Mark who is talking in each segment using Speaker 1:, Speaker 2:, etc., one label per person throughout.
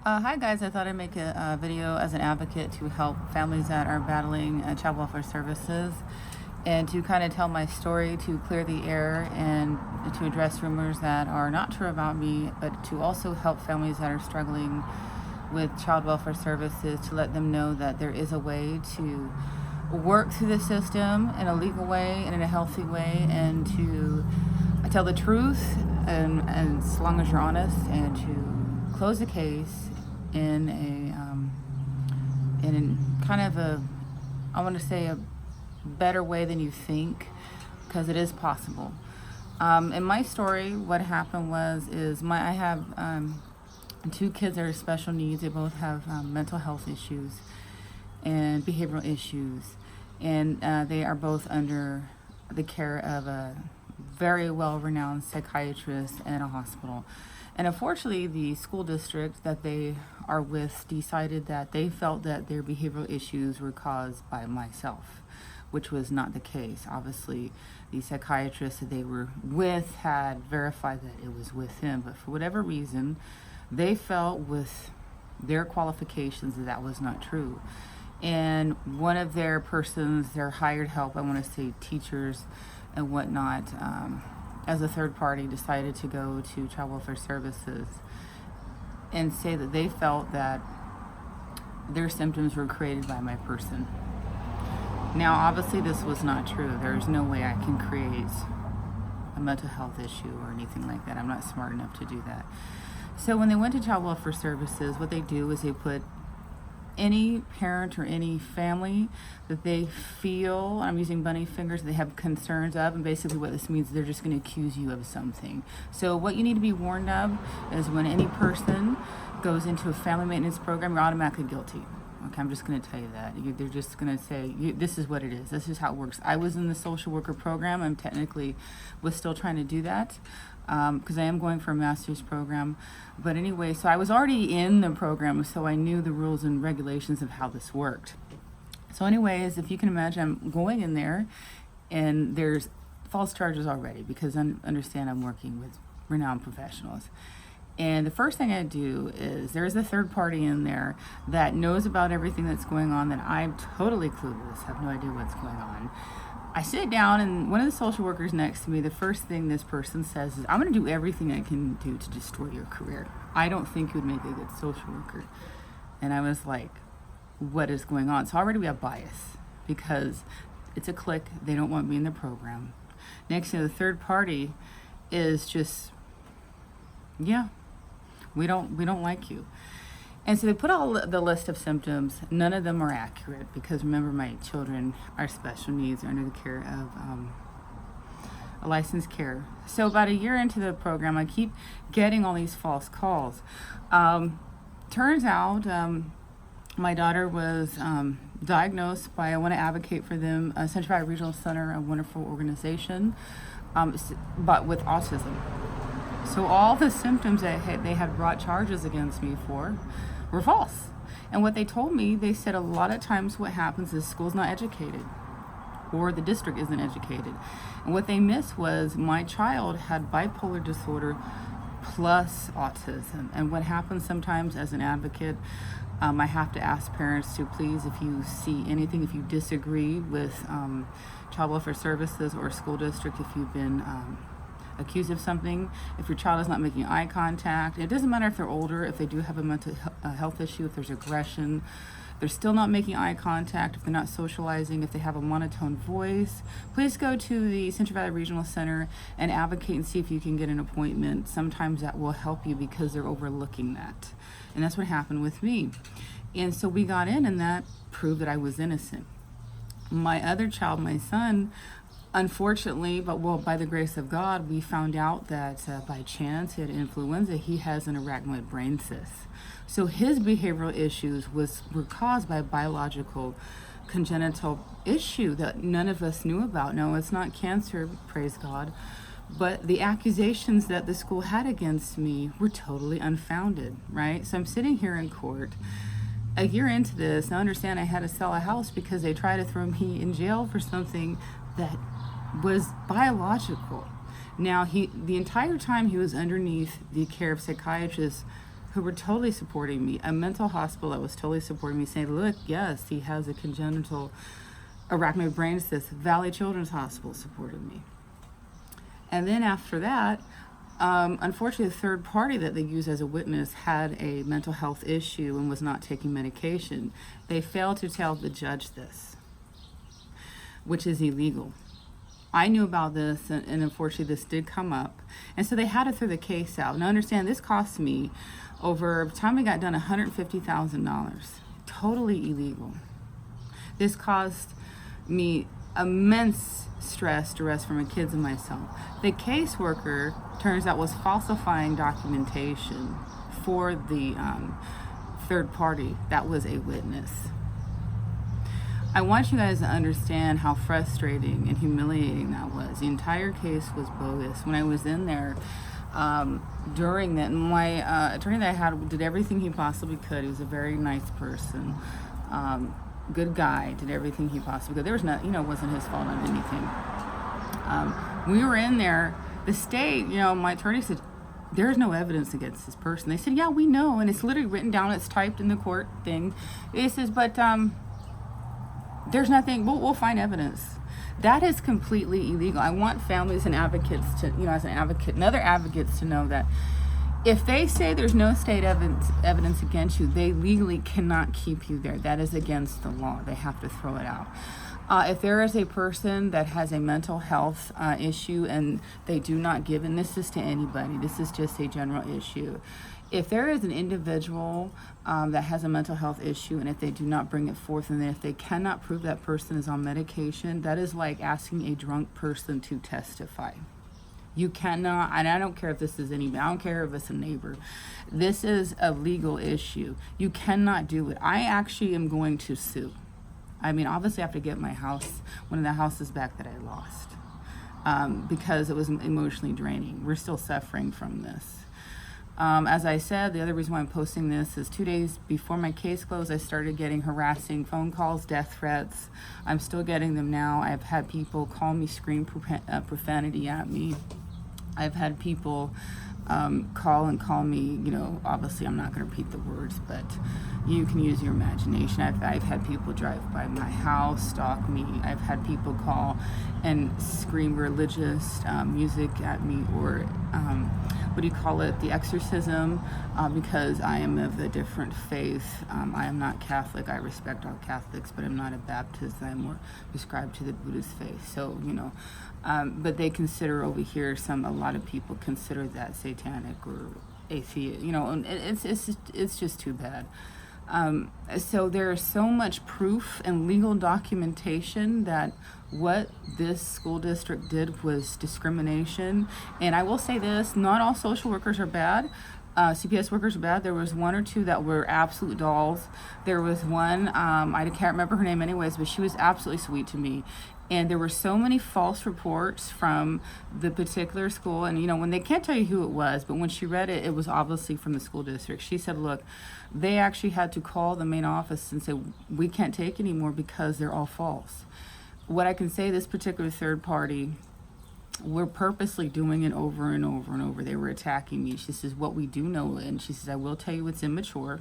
Speaker 1: Hi guys, I thought I'd make a video as an advocate to help families that are battling child welfare services and to kind of tell my story to clear the air and to address rumors that are not true about me, but to also help families that are struggling with child welfare services, to let them know that there is a way to work through the system in a legal way and in a healthy way, and to tell the truth and as long as you're honest, and to close the case in kind of I want to say a better way than you think, because it is possible. In my story, what happened is I have two kids that are special needs. They both have mental health issues and behavioral issues, and they are both under the care of a very well-renowned psychiatrist and a hospital. And unfortunately, the school district that they are with decided that they felt that their behavioral issues were caused by myself, which was not the case. Obviously, the psychiatrist that they were with had verified that it was with him, but for whatever reason, they felt with their qualifications that was not true. And one of their persons, their hired help, I want to say teachers and whatnot, as a third party, decided to go to Child Welfare Services and say that they felt that their symptoms were created by my person. Now, obviously, this was not true. There's no way I can create a mental health issue or anything like that. I'm not smart enough to do that. So when they went to Child Welfare Services, what they do is they put any parent or any family that they feel, I'm using bunny fingers, they have concerns of, and basically what this means is they're just going to accuse you of something. So what you need to be warned of is when any person goes into a family maintenance program, you're automatically guilty. Okay, I'm just going to tell you that. They're just going to say, this is what it is. This is how it works. I was in the social worker program. I'm technically was still trying to do that because I am going for a master's program. But anyway, so I was already in the program, so I knew the rules and regulations of how this worked. So anyways, if you can imagine, I'm going in there and there's false charges already, because understand I'm working with renowned professionals. And the first thing I do is there's a third party in there that knows about everything that's going on, that I'm totally clueless, have no idea what's going on. I sit down, and one of the social workers next to me, the first thing this person says is, I'm going to do everything I can do to destroy your career. I don't think you would make a good social worker. And I was like, what is going on? So already we have bias, because it's a clique. They don't want me in the program. Next thing, the third party is just, yeah, we don't like you. And so they put all the list of symptoms. None of them are accurate, because remember, my children are special needs, are under the care of a licensed care. So about a year into the program, I keep getting all these false calls. Turns out my daughter was diagnosed by, I want to advocate for them, Central Valley Regional Center, a wonderful organization, but with autism. So all the symptoms that they had brought charges against me for were false. And what they told me, they said a lot of times what happens is school's not educated, or the district isn't educated. And what they missed was my child had bipolar disorder plus autism. And what happens sometimes as an advocate, I have to ask parents to please, if you see anything, if you disagree with Child Welfare Services or school district, if you've been accused of something, if your child is not making eye contact, it doesn't matter if they're older, if they do have a mental health issue, if there's aggression, they're still not making eye contact, if they're not socializing, if they have a monotone voice, please go to the Central Valley Regional Center and advocate and see if you can get an appointment. Sometimes that will help you, because they're overlooking that. And that's what happened with me. And so we got in, and that proved that I was innocent. My other child, my son, unfortunately, by the grace of God, we found out that by chance he had influenza. He has an arachnoid brain cyst. So his behavioral issues were caused by a biological congenital issue that none of us knew about. No, it's not cancer, praise God, but the accusations that the school had against me were totally unfounded, right? So I'm sitting here in court a year into this, and I understand I had to sell a house because they tried to throw me in jail for something that was biological. Now, the entire time he was underneath the care of psychiatrists who were totally supporting me, a mental hospital that was totally supporting me, saying, look, yes, he has a congenital arachnoid brain cyst. Valley Children's Hospital supported me. And then after that, unfortunately, the third party that they used as a witness had a mental health issue and was not taking medication. They failed to tell the judge this, which is illegal. I knew about this, and unfortunately this did come up. And so they had to throw the case out. Now understand, this cost me, over the time we got done, $150,000. Totally illegal. This cost me immense stress, duress for my kids and myself. The caseworker, turns out, was falsifying documentation for the third party that was a witness. I want you guys to understand how frustrating and humiliating that was. The entire case was bogus. When I was in there during that, my attorney that I had did everything he possibly could. He was a very nice person, good guy, did everything he possibly could. There was not, it wasn't his fault on anything. We were in there, the state, my attorney said, there's no evidence against this person. They said, yeah, we know, and it's literally written down, it's typed in the court thing. He says, but there's nothing, we'll find evidence. That is completely illegal. I want families and advocates to, as an advocate and other advocates to know that if they say there's no state evidence against you, they legally cannot keep you there. That is against the law. They have to throw it out. If there is a person that has a mental health issue and they do not give, and this is to anybody, this is just a general issue. If there is an individual that has a mental health issue, and if they do not bring it forth, and if they cannot prove that person is on medication, that is like asking a drunk person to testify. You cannot, and I don't care if this is anybody, I don't care if it's a neighbor. This is a legal issue. You cannot do it. I actually am going to sue. Obviously I have to get my house, one of the houses back that I lost, because it was emotionally draining. We're still suffering from this. As I said, the other reason why I'm posting this is 2 days before my case closed, I started getting harassing phone calls, death threats. I'm still getting them now. I've had people call me, scream profanity at me. I've had people call me, obviously I'm not going to repeat the words, but you can use your imagination. I've had people drive by my house, stalk me. I've had people call and scream religious music at me, or the exorcism, because I am of a different faith. I am not Catholic. I respect all Catholics, but I'm not a Baptist. I'm more prescribed to the Buddhist faith. So, but they consider over here, a lot of people consider that satanic or atheist, and it's just too bad. So there is so much proof and legal documentation that what this school district did was discrimination. And I will say this, not all social workers are bad. CPS workers are bad. There was one or two that were absolute dolls. There was one, I can't remember her name anyways, but she was absolutely sweet to me. And there were so many false reports from the particular school. And, when they can't tell you who it was, but when she read it, it was obviously from the school district. She said, look, they actually had to call the main office and say, we can't take anymore because they're all false. What I can say, this particular third party, we're purposely doing it over and over and over. They were attacking me. She says, what we do know, and she says, I will tell you it's immature.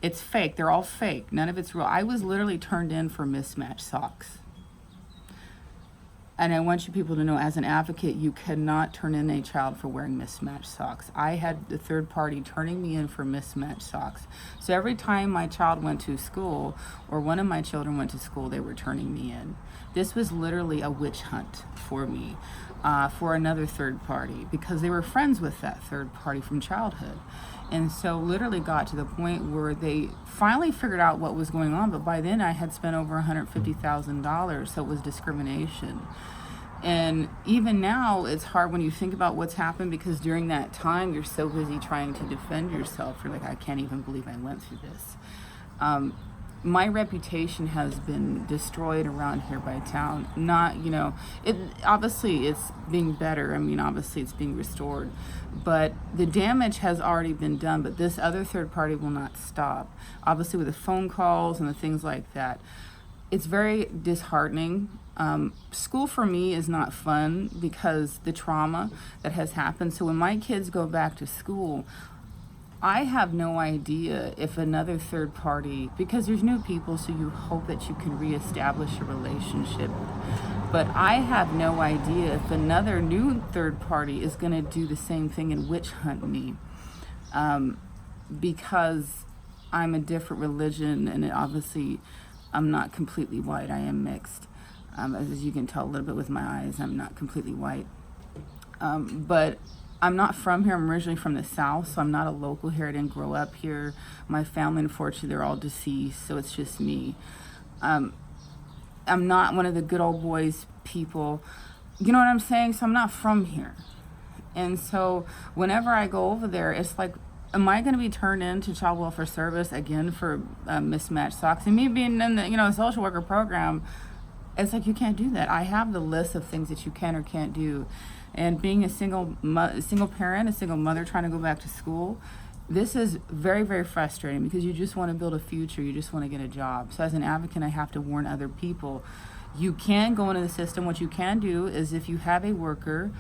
Speaker 1: It's fake. They're all fake. None of it's real. I was literally turned in for mismatched socks. And I want you people to know, as an advocate, you cannot turn in a child for wearing mismatched socks. I had the third party turning me in for mismatched socks. So every time my child went to school, or one of my children went to school, they were turning me in. This was literally a witch hunt for me, for another third party, because they were friends with that third party from childhood. And so literally got to the point where they finally figured out what was going on, but by then I had spent over $150,000, so it was discrimination. And even now, it's hard when you think about what's happened, because during that time, you're so busy trying to defend yourself. You're like, I can't even believe I went through this. My reputation has been destroyed around here by town. Not, obviously it's being better. Obviously it's being restored, but the damage has already been done, but this other third party will not stop. Obviously with the phone calls and the things like that, it's very disheartening. School for me is not fun because the trauma that has happened. So when my kids go back to school, I have no idea if another third party, because there's new people, so you hope that you can reestablish a relationship. But I have no idea if another new third party is going to do the same thing and witch hunt me, because I'm a different religion, and obviously I'm not completely white. I am mixed. As you can tell a little bit with my eyes, I'm not completely white. But I'm not from here. I'm originally from the South, so I'm not a local here. I didn't grow up here. My family, unfortunately, they're all deceased, so it's just me. I'm not one of the good old boys people. You know what I'm saying? So I'm not from here. And so whenever I go over there, it's like, am I going to be turned into child welfare service again for mismatched socks? And me being in the social worker program, it's like, you can't do that. I have the list of things that you can or can't do. And being a single parent, a single mother trying to go back to school, this is very, very frustrating because you just want to build a future. You just want to get a job. So as an advocate, I have to warn other people. You can go into the system. What you can do is, if you have a worker,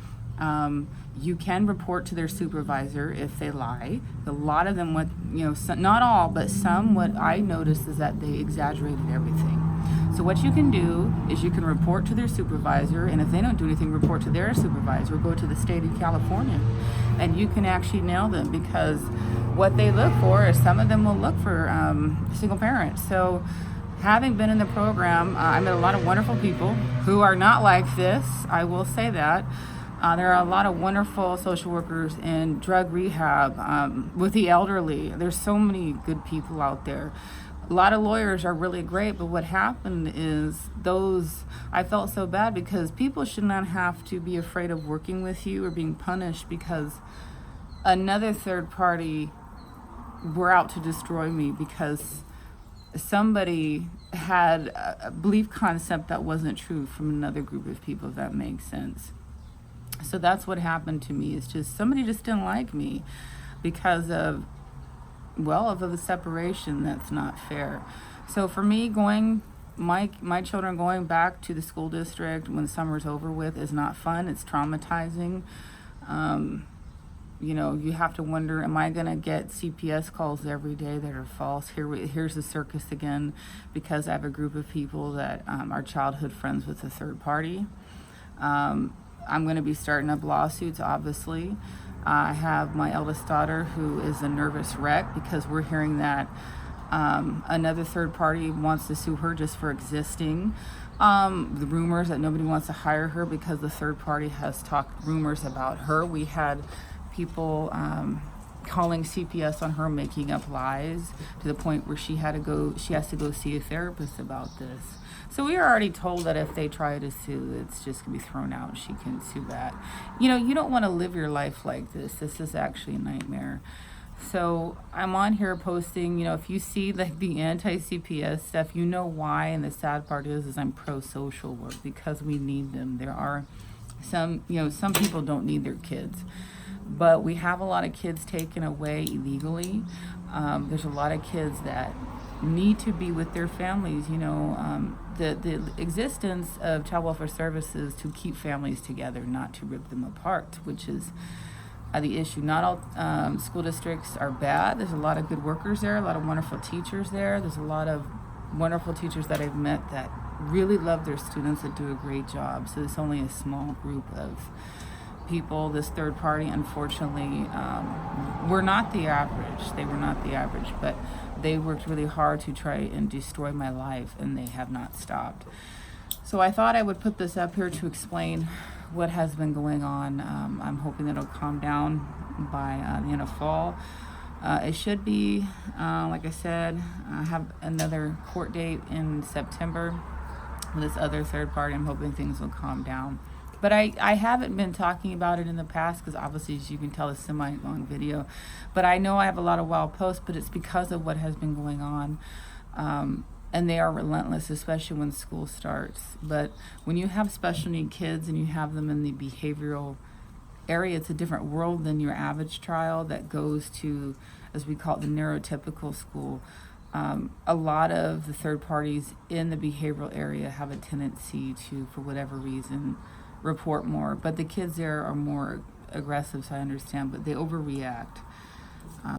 Speaker 1: you can report to their supervisor if they lie. A lot of them, not all, but some, what I noticed is that they exaggerated everything. So what you can do is you can report to their supervisor, and if they don't do anything, report to their supervisor, or go to the state of California, and you can actually nail them, because what they look for is, some of them will look for single parents. So having been in the program, I met a lot of wonderful people who are not like this. I will say that. There are a lot of wonderful social workers in drug rehab, with the elderly. There's so many good people out there. A lot of lawyers are really great, but what happened is I felt so bad, because people should not have to be afraid of working with you or being punished because another third party were out to destroy me, because somebody had a belief concept that wasn't true from another group of people, if that makes sense. So that's what happened to me. It's just, somebody just didn't like me because of the separation. That's not fair. So for me, my children going back to the school district when summer's over with is not fun. It's traumatizing. You have to wonder, am I going to get CPS calls every day that are false? Here's the circus again, because I have a group of people that are childhood friends with a third party. I'm going to be starting up lawsuits, obviously. I have my eldest daughter who is a nervous wreck because we're hearing that another third party wants to sue her just for existing. The rumors that nobody wants to hire her because the third party has talked rumors about her. We had people calling CPS on her, making up lies to the point where she has to go see a therapist about this. So we are already told that if they try to sue, it's just going to be thrown out. She can sue back. You don't want to live your life like this. This is actually a nightmare. So I'm on here posting, if you see the anti-CPS stuff, you know why. And the sad part is I'm pro-social work, because we need them. There are some people don't need their kids. But we have a lot of kids taken away illegally. There's a lot of kids that need to be with their families. The existence of child welfare services to keep families together, not to rip them apart, which is the issue. Not all school districts are bad. There's a lot of good workers there, a lot of wonderful teachers there. There's a lot of wonderful teachers that I've met that really love their students, that do a great job. So it's only a small group of people. This third party, unfortunately, were not the average. They were not the average, but they worked really hard to try and destroy my life, and they have not stopped. So I thought I would put this up here to explain what has been going on. I'm hoping that it'll calm down by the end of fall. It should be, like I said, I have another court date in September with this other third party. I'm hoping things will calm down. But I haven't been talking about it in the past because obviously, as you can tell, it's a semi-long video. But I know I have a lot of wild posts, but it's because of what has been going on. And they are relentless, especially when school starts. But when you have special need kids and you have them in the behavioral area, it's a different world than your average child that goes to, as we call it, the neurotypical school. A lot of the third parties in the behavioral area have a tendency to, for whatever reason, report more. But the kids there are more aggressive, so I understand, but they overreact.